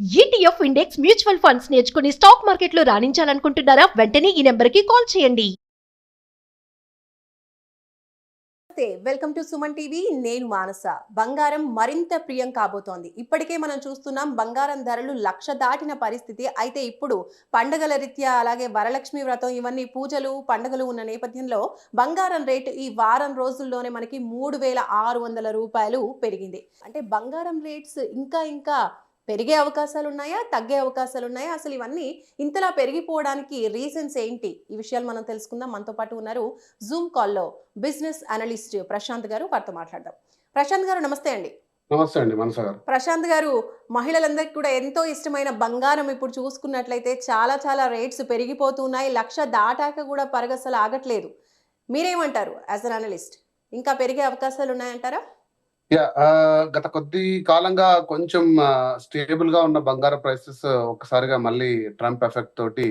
ETF index mutual funds నేర్చుకుని stock మార్కెట్లో రాణించాలనుకుంటున్నారా? వెంటనే ఈ నెంబర్కి కాల్ చేయండి. Welcome to Suman TV. నేను మానస. బంగారం మరింత ప్రియం కాబోతోంది. ఇప్పటికే మనం చూస్తున్నాం బంగారం ధరలు 1,00,000 దాటిన పరిస్థితి. అయితే ఇప్పుడు పండుగల రీత్యా అలాగే వరలక్ష్మి వ్రతం ఇవన్నీ పూజలు పండుగలు ఉన్న నేపథ్యంలో బంగారం రేటు ఈ వారం రోజుల్లోనే మనకి 3,600 రూపాయలు పెరిగింది. అంటే బంగారం రేట్స్ ఇంకా పెరిగే అవకాశాలు ఉన్నాయా, తగ్గే అవకాశాలు ఉన్నాయా, అసలు ఇవన్నీ ఇంతలా పెరిగిపోవడానికి రీజన్స్ ఏంటి? ఈ విషయాలు మనం తెలుసుకుందాం. మనతో పాటు ఉన్నారు జూమ్ కాల్లో బిజినెస్ అనలిస్ట్ ప్రశాంత్ గారు. వారితో మాట్లాడదాం. ప్రశాంత్ గారు నమస్తే అండి. నమస్తే అండి మనస గారు. ప్రశాంత్ గారు, మహిళలందరికీ కూడా ఎంతో ఇష్టమైన బంగారం ఇప్పుడు చూసుకున్నట్లయితే చాలా రేట్స్ పెరిగిపోతున్నాయి. 1,00,000 దాటాక కూడా పరగసలు ఆగట్లేదు. మీరేమంటారు యాజ్ అన్ అనలిస్ట్? ఇంకా పెరిగే అవకాశాలు ఉన్నాయంటారా? గత కొద్ది కాలంగా కొంచెం స్టేబుల్ గా ఉన్న బంగారం ప్రైసెస్ ఒక్కసారిగా మళ్ళీ ట్రంప్ ఎఫెక్ట్ తోటి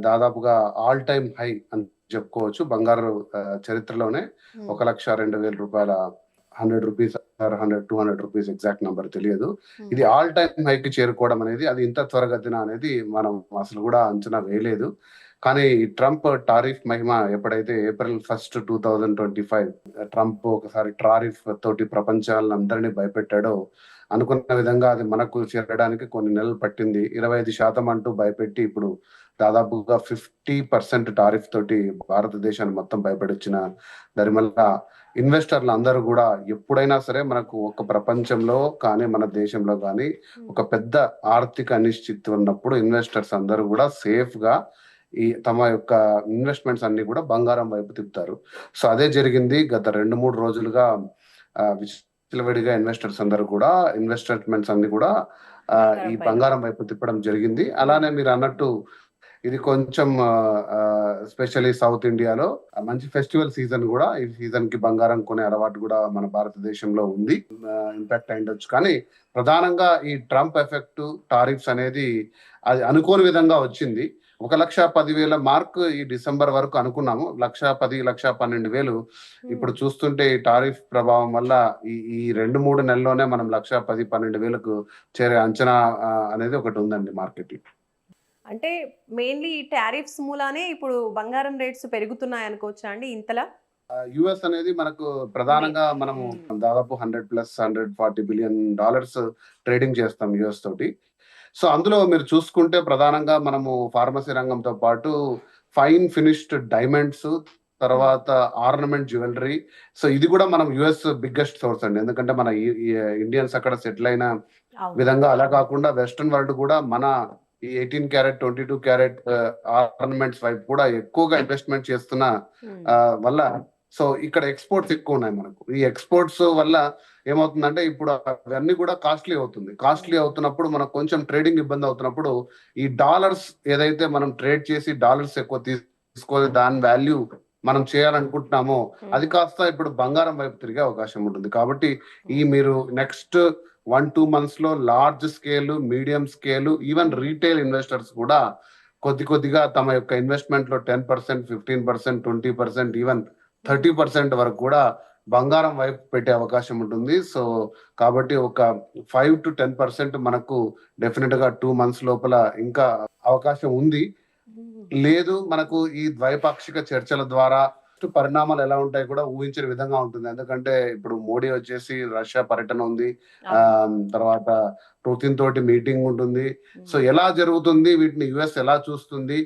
దాదాపుగా ఆల్ టైమ్ హై అని చెప్పుకోవచ్చు. బంగారు చరిత్రలోనే 1,02,000 రూపాయల 100 రూపీస్ 200 రూపీస్ ఎగ్జాక్ట్ నంబర్ తెలియదు. ఇది ఆల్ టైమ్ హైకి చేరుకోవడం అనేది అది ఇంత త్వరగతిన అనేది మనం అసలు కూడా అంచనా వేయలేదు. కానీ ట్రంప్ టారిఫ్ మహిమ ఎప్పుడైతే April 1, 2025 ట్రంప్ ఒకసారి టారిఫ్ తోటి ప్రపంచాలందరినీ భయపెట్టాడో, అనుకున్న విధంగా అది మనకు చేరడానికి కొన్ని నెలలు పట్టింది. 25% అంటూ భయపెట్టి ఇప్పుడు దాదాపుగా 50% టారిఫ్ తోటి భారతదేశాన్ని మొత్తం భయపెట్టించిన దరిమల్ల ఇన్వెస్టర్లు అందరూ కూడా ఎప్పుడైనా సరే మనకు ఒక ప్రపంచంలో కానీ మన దేశంలో కానీ ఒక పెద్ద ఆర్థిక అనిశ్చితి ఉన్నప్పుడు ఇన్వెస్టర్స్ అందరూ కూడా సేఫ్ గా తమ యొక్క ఇన్వెస్ట్మెంట్స్ అన్ని కూడా బంగారం వైపు తిప్పుతారు. సో అదే జరిగింది. గత 2-3 రోజులుగా విచ్చలవిడిగా ఇన్వెస్టర్స్ అందరూ కూడా ఇన్వెస్ట్మెంట్స్ అన్ని కూడా ఈ బంగారం వైపు తిప్పడం జరిగింది. అలానే మీరు అన్నట్టు ఇది కొంచెం స్పెషల్లీ సౌత్ ఇండియాలో మంచి ఫెస్టివల్ సీజన్ కూడా. ఈ సీజన్ కి బంగారం కొనే అలవాటు కూడా మన భారతదేశంలో ఉంది. ఇంపాక్ట్ అయిండొచ్చు. కానీ ప్రధానంగా ఈ ట్రంప్ ఎఫెక్ట్ టారిఫ్స్ అనేది అది అనుకోని విధంగా వచ్చింది. 1,10,000 మార్క్ ఈ డిసెంబర్ వరకు అనుకున్నాము. 1,10,000 1,12,000 ఇప్పుడు చూస్తుంటే ఈ టారిఫ్ ప్రభావం వల్ల ఈ 2-3 నెలల్లోనే మనం 1,10,000-12,000కు చేరే అంచనా అనేది ఒకటి ఉందండి మార్కెట్ లో. అంటే మెయిన్లీ ఈ టారిఫ్స్ మూలానే ఇప్పుడు బంగారం రేట్స్ పెరుగుతున్నాయి అనుకోవచ్చా అండి ఇంతలా? యుఎస్ అనేది మనకు ప్రధానంగా మనము దాదాపు $100+ బిలియన్ ట్రేడింగ్ చేస్తాం యుఎస్ తోటి. సో అందులో మీరు చూసుకుంటే ప్రధానంగా మనము ఫార్మసీ రంగంతో పాటు ఫైన్ ఫినిష్డ్ డైమండ్స్, తర్వాత ఆర్నమెంట్ జ్యువెలరీ. సో ఇది కూడా మనం యుఎస్ బిగ్గెస్ట్ సోర్స్ అండి. ఎందుకంటే మన ఇండియన్స్ అక్కడ సెటిల్ అయిన విధంగా. అలా కాకుండా వెస్ట్రన్ వరల్డ్ కూడా మన ఈ 18 క్యారెట్ 22 క్యారెట్ ఆర్నమెంట్స్ వైపు కూడా ఎక్కువగా ఇన్వెస్ట్మెంట్ చేస్తున్న వల్ల సో ఇక్కడ ఎక్స్పోర్ట్స్ ఎక్కువ ఉన్నాయి మనకు. ఈ ఎక్స్పోర్ట్స్ వల్ల ఏమవుతుందంటే ఇప్పుడు అవన్నీ కూడా కాస్ట్లీ అవుతున్నప్పుడు మనకు కొంచెం ట్రేడింగ్ ఇబ్బంది అవుతున్నప్పుడు ఈ డాలర్స్ ఏదైతే మనం ట్రేడ్ చేసి డాలర్స్ ఎక్కువ తీసుకొని దాని వాల్యూ మనం చేయాలనుకుంటున్నామో అది కాస్త ఇప్పుడు బంగారం వైపు తిరిగే అవకాశం ఉంటుంది. కాబట్టి ఈ మీరు నెక్స్ట్ 1-2 months లో large scale, medium scale, even retail investors కూడా కొద్దిగా తమ యొక్క ఇన్వెస్ట్మెంట్ లో 10%, 15%, 20%, ఈవెన్ 30% వరకు కూడా బంగారం వైపు పెట్టే అవకాశం ఉంటుంది. సో కాబట్టి ఒక 5-10% మనకు డెఫినెట్ గా 2 months లోపల ఇంకా అవకాశం ఉంది. లేదు మనకు ఈ ద్వైపాక్షిక చర్చల ద్వారా పరిణామాలు ఎలా ఉంటాయి కూడా ఊహించే విధంగా ఉంటుంది. ఎందుకంటే ఇప్పుడు మోడీ వచ్చేసి రష్యా పర్యటన ఉంది, తర్వాత పుతిన్ తోటి మీటింగ్ ఉంటుంది. సో ఎలా జరుగుతుంది, వీటిని యుఎస్ ఎలా చూస్తుంది?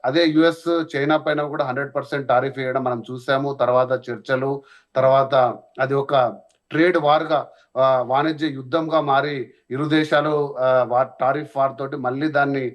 అదే యుఎస్ చైనా పైన కూడా 100% టారిఫ్ వేయడం మనం చూసాము. తర్వాత చర్చలు, తర్వాత అది ఒక ట్రేడ్ వార్ గా వాణిజ్య యుద్ధంగా మారి ఇరు దేశాలు టారిఫ్ వార్ తోటి మళ్ళీ దాన్ని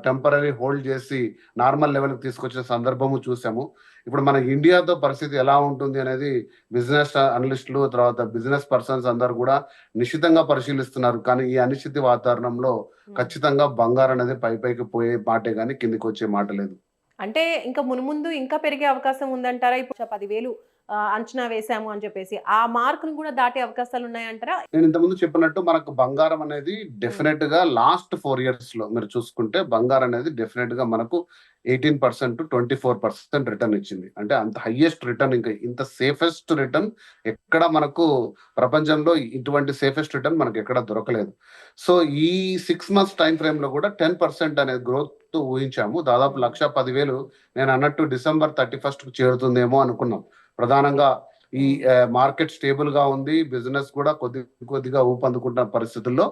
టెంపరీ హోల్డ్ చేసి నార్మల్ లెవెల్కి తీసుకొచ్చిన సందర్భము చూసాము. ఇప్పుడు మన ఇండియాతో పరిస్థితి ఎలా ఉంటుంది అనేది బిజినెస్ అనలిస్టులు, తర్వాత బిజినెస్ పర్సన్స్ అందరు కూడా నిశ్చితంగా పరిశీలిస్తున్నారు. కానీ ఈ అనిశ్చితి వాతావరణంలో ఖచ్చితంగా బంగారం అనేది పైకి పోయే మాటే గానీ కిందికి వచ్చే మాట లేదు. అంటే ఇంకా మున్ముందు ఇంకా పెరిగే అవకాశం ఉందంటారా? ఇప్పుడు 10,000 అంచనా వేసాము అని చెప్పేసి ఆ మార్కును కూడా దాటే అవకాశాలు ఉన్నాయంటారా? నేను ఇంతకుముందు చెప్పినట్టు మనకు బంగారం అనేది డెఫినెట్ గా లాస్ట్ 4 ఇయర్స్ లో మీరు చూసుకుంటే బంగారం అనేది డెఫినెట్ గా మనకు 18% టు 24% రిటర్న్ ఇచ్చింది. అంటే అంత హైయెస్ట్ రిటర్న్, ఇంకా ఇంత సేఫెస్ట్ రిటర్న్ ఎక్కడ మనకు ప్రపంచంలో ఇటువంటి సేఫెస్ట్ రిటర్న్ మనకు ఎక్కడ దొరకలేదు. సో ఈ 6 మంత్స్ టైం ఫ్రేమ్ లో కూడా 10% అనేది గ్రోత్ ఊహించాము. దాదాపు 1,10,000 నేను అన్నట్టు డిసెంబర్ 31st కు చేరుతుందేమో అనుకున్నాం. ప్రధానంగా ఈ మార్కెట్ స్టేబుల్ గా ఉంది, బిజినెస్ కూడా కొద్దిగా ఊపందుకుంటున్న పరిస్థితుల్లో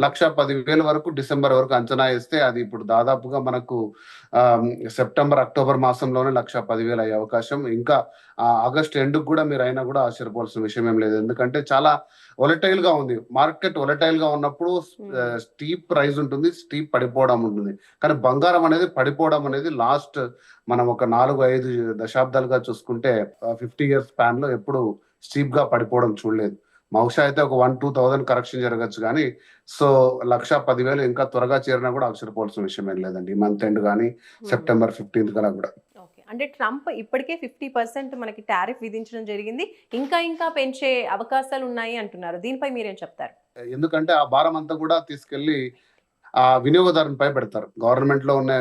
1,10,000 వరకు డిసెంబర్ వరకు అంచనా వేస్తే అది ఇప్పుడు దాదాపుగా మనకు సెప్టెంబర్ అక్టోబర్ మాసంలోనే 1,10,000 అయ్యే అవకాశం. ఇంకా ఆగస్ట్ ఎండ్ కూడా మీరు అయినా కూడా ఆశ్చర్యపోవాల్సిన విషయం ఏం లేదు. ఎందుకంటే చాలా వొలటైల్ గా ఉంది మార్కెట్. వొలటైల్ గా ఉన్నప్పుడు స్టీప్ రైజ్ ఉంటుంది, స్టీప్ పడిపోవడం ఉంటుంది. కానీ బంగారం అనేది పడిపోవడం అనేది లాస్ట్ మనం ఒక 4-5 దశాబ్దాలుగా చూసుకుంటే 50 ఇయర్స్ స్పాన్ లో ఎప్పుడు స్టీప్ గా పడిపోవడం చూడలేదు. బహుశా అయితే ఒక 1-2,000 కరెక్షన్ జరగచ్చు కానీ సో 1,10,000 ఇంకా త్వరగా చేరినా కూడా ఆశ్చర్యపోవాల్సిన విషయం ఏం లేదండి. ఈ మంత్ ఎండ్ కానీ సెప్టెంబర్ 15th కలా కూడా. ఓకే. అంటే ట్రంప్ ఇప్పటికే 50% మనకి టారిఫ్ విధించడం జరిగింది. ఇంకా పెంచే అవకాశాలు ఉన్నాయి అంటున్నారు. దీనిపై మీరేం చెప్తారు? ఎందుకంటే ఆ భారం అంతా కూడా తీసుకెళ్లి ఆ వినియోగదారునిపై పెడతారు. గవర్నమెంట్ లో ఉన్న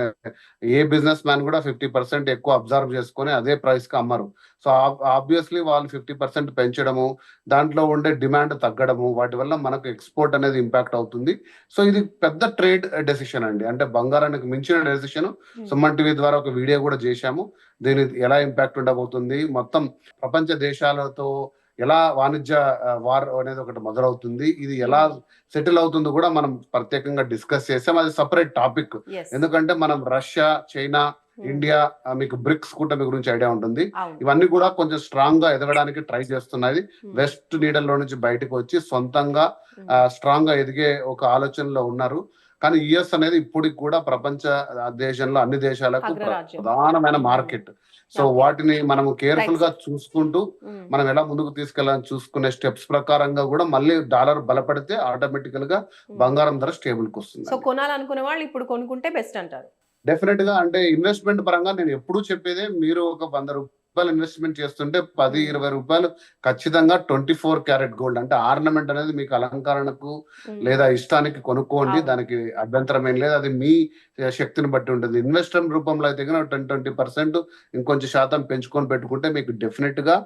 ఏ బిజినెస్ మ్యాన్ కూడా 50% ఎక్కువ అబ్జర్వ్ చేసుకొని అదే ప్రైస్ కి అమ్మరు. సో ఆబ్వియస్లీ వాళ్ళు 50% పెంచడము, దాంట్లో ఉండే డిమాండ్ తగ్గడము, వాటి వల్ల మనకు ఎక్స్పోర్ట్ అనేది ఇంపాక్ట్ అవుతుంది. సో ఇది పెద్ద ట్రేడ్ డెసిషన్ అండి. అంటే బంగారానికి మించిన డెసిషన్. సుమన్ టీవీ ద్వారా ఒక వీడియో కూడా చేశాము. దీని ఎలా ఇంపాక్ట్ ఉండబోతుంది, మొత్తం ప్రపంచ దేశాలతో ఎలా వాణిజ్య వార్ అనేది ఒకటి మొదలవుతుంది, ఇది ఎలా సెటిల్ అవుతుందో కూడా మనం ప్రత్యేకంగా డిస్కస్ చేసాం. అది సపరేట్ టాపిక్. ఎందుకంటే మనం రష్యా, చైనా, ఇండియా, మీకు బ్రిక్స్ కూటమి గురించి ఐడియా ఉంటుంది. ఇవన్నీ కూడా కొంచెం స్ట్రాంగ్ గా ఎదగడానికి ట్రై చేస్తున్నాయి. వెస్ట్ నీడల్లో నుంచి బయటకు వచ్చి సొంతంగా స్ట్రాంగ్ గా ఎదిగే ఒక ఆలోచనలో ఉన్నారు. కానీ యుఎస్ అనేది ఇప్పటికి కూడా ప్రపంచ దేశంలో అన్ని దేశాలకు ప్రధానమైన మార్కెట్. సో వాటిని మనం కేర్ఫుల్ గా చూసుకుంటూ మనం ఎలా ముందుకు తీసుకెళ్ళాలని చూసుకునే స్టెప్స్ ప్రకారంగా కూడా మళ్ళీ డాలర్ బలపడితే ఆటోమేటికల్ గా బంగారం ధర స్టేబుల్ కు వస్తుంది. సో కొనాలనుకునే వాళ్ళు ఇప్పుడు కొనుక్కుంటే బెస్ట్ అంటారు. డెఫినెట్ గా. అంటే ఇన్వెస్ట్మెంట్ పరంగా నేను ఎప్పుడు చెప్పేదే, మీరు ఒక 100 రూపాయలు ఇన్వెస్ట్మెంట్ చేస్తుంటే 10-20 రూపాయలు ఖచ్చితంగా 24 క్యారెట్ గోల్డ్ అంటే ఆర్నమెంట్ అనేది మీకు అలంకరణకు లేదా ఇష్టానికి కొనుక్కోండి. దానికి అభ్యంతరం ఏం లేదు. అది మీ శక్తిని బట్టి ఉంటుంది. ఇన్వెస్ట్మెంట్ రూపంలో అయితే 10-20% ఇంకొంచెం శాతం పెంచుకొని పెట్టుకుంటే మీకు డెఫినెట్ గా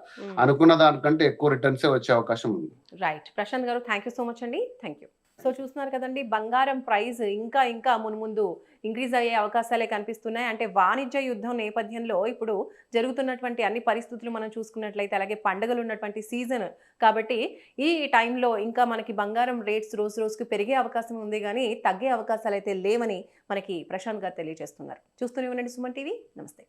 అనుకున్న దానికంటే ఎక్కువ రిటర్న్సే వచ్చే అవకాశం ఉంది. రైట్. ప్రశాంత్ గారు, థ్యాంక్ యూ సో మచ్ అండి. Thank you. సో చూస్తున్నారు కదండి, బంగారం ప్రైస్ ఇంకా మున్ముందు ఇంక్రీజ్ అయ్యే అవకాశాలే కనిపిస్తున్నాయి. అంటే వాణిజ్య యుద్ధం నేపథ్యంలో ఇప్పుడు జరుగుతున్నటువంటి అన్ని పరిస్థితులు మనం చూసుకున్నట్లయితే, అలాగే పండుగలు ఉన్నటువంటి సీజన్ కాబట్టి ఈ టైంలో ఇంకా మనకి బంగారం రేట్స్ రోజుకి పెరిగే అవకాశం ఉంది కానీ తగ్గే అవకాశాలు అయితే లేవని మనకి ప్రశాంత్ గారు తెలియజేస్తున్నారు. చూస్తూనే ఉండండి సుమన్ టీవీ. నమస్తే.